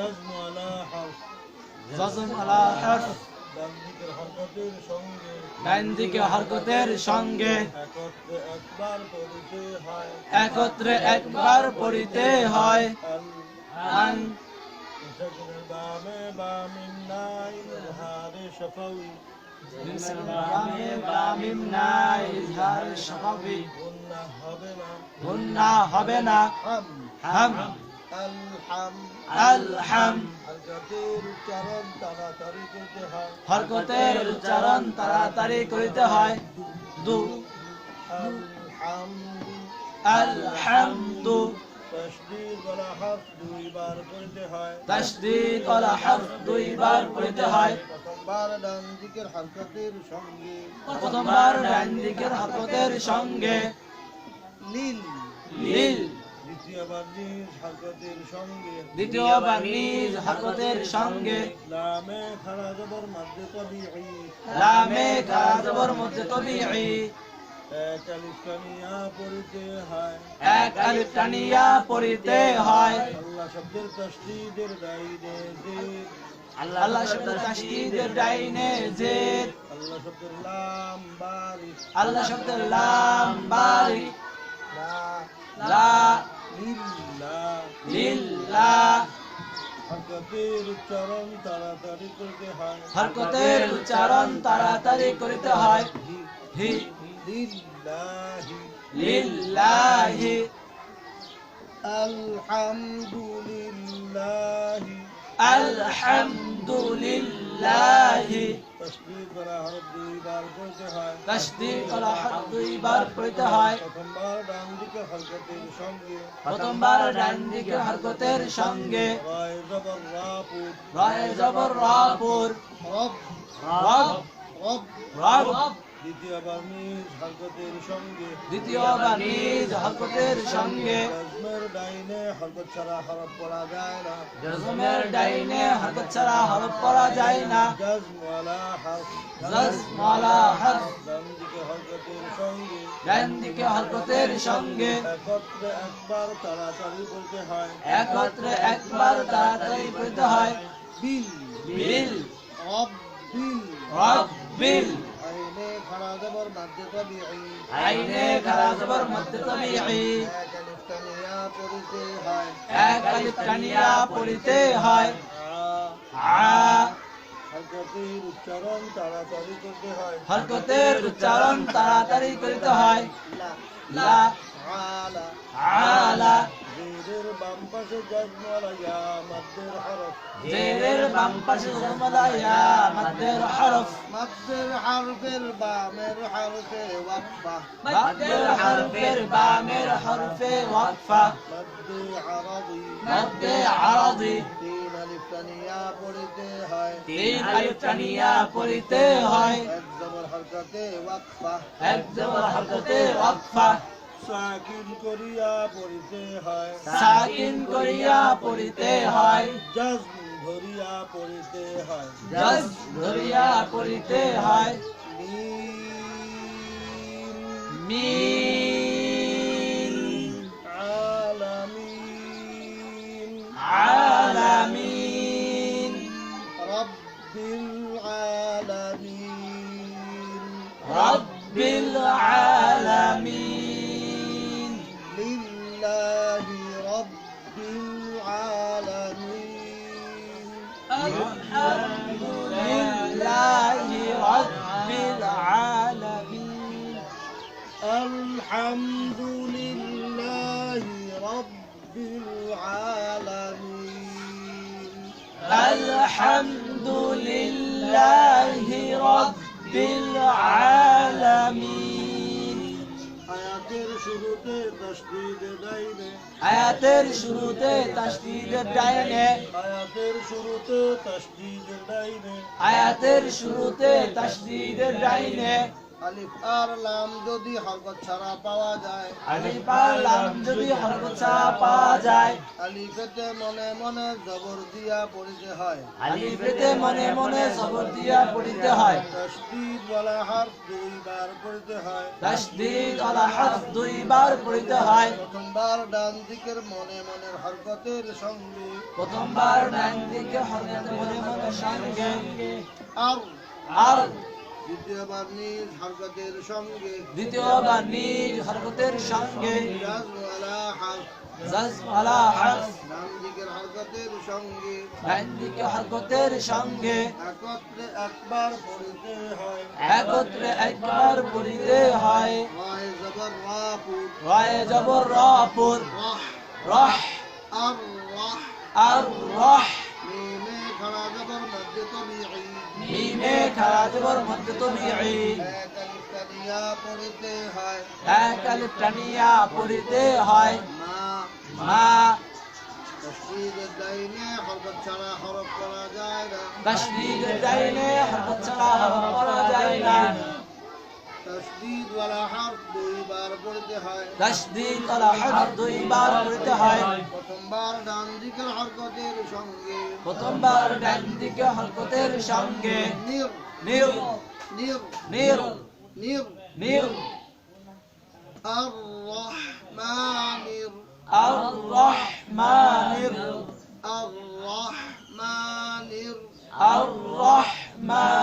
جزم على حرف জজম আলা হরফ ডান দিকের হরকতের সঙ্গে ডান দিকে হরকতের সঙ্গে একত্রে একবার পড়িতে হয় একত্রে একবার পড়িতে হয় আন সাকিনের বামে বামিন নাই ইজহারে শফাউি বামে বামিম নাই ইজহার শফাবি গুন্না হবে না গুন্না হবে না হাম হাম আলহাম আলহাম হরকতের উচ্চারণ তাড়াতাড়ি করতে হয় হরকতের উচ্চারণ তাড়াতাড়ি করিতে হয় দু আলহামদু আলহামদু তাসদীদ ওয়ালা হরফ দুইবার পড়তে হয় তাসদীদ ওয়ালা হরফ দুইবার পড়িতে হয় প্রথমবার ডান দিকের হরকতের সঙ্গে প্রথমবার ডান দিকের হরকতের সঙ্গে লিল লিল দ্বিতীয়বার নিজ হরকতের সঙ্গে দ্বিতীয়বার নিজ হরকতের সঙ্গে লামে খাড়া জবর মধ্যে তবিঈ লামে খাড়া জবর মধ্যে তবিঈ এক আলিফ টানিয়া পড়িতে হয় এক আলিফ টানিয়া পড়িতে হয় আল্লাহ শব্দের তাসদীদের ডাইনে জিদ আল্লাহ শব্দের তাসদীদের ডাইনে জেদ আল্লাহ শব্দের লাম বারিক আল্লাহ শব্দের লাম বারিক লা লা লিল্লাহ লিল্লাহ হরকতের উচ্চারণ তাড়াতাড়ি করতে হয় হরকতের উচ্চারণ তাড়াতাড়ি করিতে হয় হি লিল্লাহি লিল্লাহি আলহামদুলিল্লাহি আলহামদুলিল্লাহি তাসদীদ করা হরফ দুইবার পড়তে হয় তাসদীদ ওয়ালা হরফ দুইবার পড়িতে হয় প্রথমবার ডান দিকে হরকতের সঙ্গে প্রথমবার ডান দিকে হরকতের সঙ্গে রায় জবর রাপুর রায়ে জবর রাপুর রব রব রব রব দ্বিতীয়বার নিজ হরকতের সঙ্গে দ্বিতীয়বার নিজ হরকতের সঙ্গে জজমের ডাইনে হরকত ছাড়া হরফ পড়া যায় না জজমের ডাইনে হরকত ছাড়া হরফ পড়া যায় না জজম ওয়ালা হরফ জজম ওয়ালা হরফ ডান দিকে হরকতের সঙ্গে ডান দিকে হরকতের সঙ্গে একত্রে একবার তাড়াতাড়ি বলতে হয় একত্রে একবার তাড়াতাড়ি পড়িতে হয় বিল বিল রব বিল রব্বিল আইনে খাড়া জবর মধ্যে তবিঈ আইনে খাড়া জবর মধ্যে তবিঈ এক আলিফ টানিয়া পড়িতে হয় এক আলিফ টানিয়া পড়িতে হয় আ আ হরকতের উচ্চারণ তাড়াতাড়ি করতে হয় হরকতের উচ্চারণ তাড়াতাড়ি করিতে হয় লা লা আলা আলা জেরের বাম পাশে জজম ওয়ালা ইয়া মধ্যের হরফ জেরের বাম পাশে জমলা ইয়া মধ্যের হরফ মধ্যের হরফের বামের হরফে ওয়াকফা মধ্যের হরফের বামের হরফে ওয়াকফা মধ্যে আরবি মধ্যে আরদি তিন আলিফ টানিয়া পড়িতে হয় তিন আলিফ টানিয়া পড়িতে হয় এক জবর হরকতে ওয়াকফা এক জবর হরকতে ওয়াকফা সাকিন করিয়া পড়িতে হয় সাকিন করিয়া পড়িতে হয় জজম ধরিয়া পড়িতে হয় জজ ধরিয়া পড়িতে হয় মিন মিন আলামিন আলামিন রব্বিল আলামিন রব্বিল আলামিন লিল্লাহি রব্বিল আলামিন আলহামদুলিল্লাহি রাব্বিল আলামিন আলহামদুলিল্লাহি রব্বিল আলামিন আলহামদুলিল্লাহি রাব্বিল আলামিন আয়াতের শুরুতে তাসদীদ ডাইনে আয়াতের শুরুতে তাসদীদের ডাইনে আয়াতের শুরুতে তাসদীদ ডাইনে আয়াতের শুরুতে তাসদীদের ডাইনে আলিফ আর লাম যদি হরকত ছাড়া পাওয়া যায় আলিফ আর লাম যদি হরকত ছাড়া পাওয়া যায় আলিফেতে মনে মনে জবর দিয়া পড়িতে হয় আলিফেতে মনে মনে জবর দিয়া পড়িতে হয় তাসদীদ ওয়ালা হরফ দুইবার পড়িতে হয় তাসদীদ ওয়ালা হরফ দুইবার পড়িতে হয় প্রথমবার ডান দিকের মনে মনের হরকতের সঙ্গে প্রথমবার ডান দিকে হরকত মনে মনে সঙ্গে আর আর দ্বিতীয়বার নিজ হরকতের সঙ্গে দ্বিতীয়বার নিজ হরকতের সঙ্গে জাজম ওয়ালা হরফ জাজম ওয়ালা হরফ ডান দিকের হরকতের সঙ্গে ডান দিকে হরকতের সঙ্গে একত্রে একবার পড়িতে হয় একত্রে একবার পড়িতে হয় রায় জবর রাপুর রায় জবর রাপুর রাহ রাহ আর রাহ আর রাহ মিমে খাড়া জবর মধ্যে তবিঈ মিমে খাড়া জবর মধ্য তবিঈ এক আলিফ তানিয়া পড়িতে হয় এক আলিফ টানিয়া পড়িতে হয় মা মা তসদীদের দাইনে হরকত ছাড়া হরফ করা যায় না তাসদীদের ডাইনে হরকত ছাড়া হরফ করা যায় না তসদীদ ওয়ালা হরফ দুইবার পড়িতে হয় তাসদীদ ওয়ালা হরফ দুইবার পড়িতে হয় প্রথমবার ডান দিকের হরকতের সঙ্গে প্রথমবার ডান দিকে হরকতের সঙ্গে নির নির নির নির নির নির আর রহমানির আর রহমানির আর রহমানির আর রহমান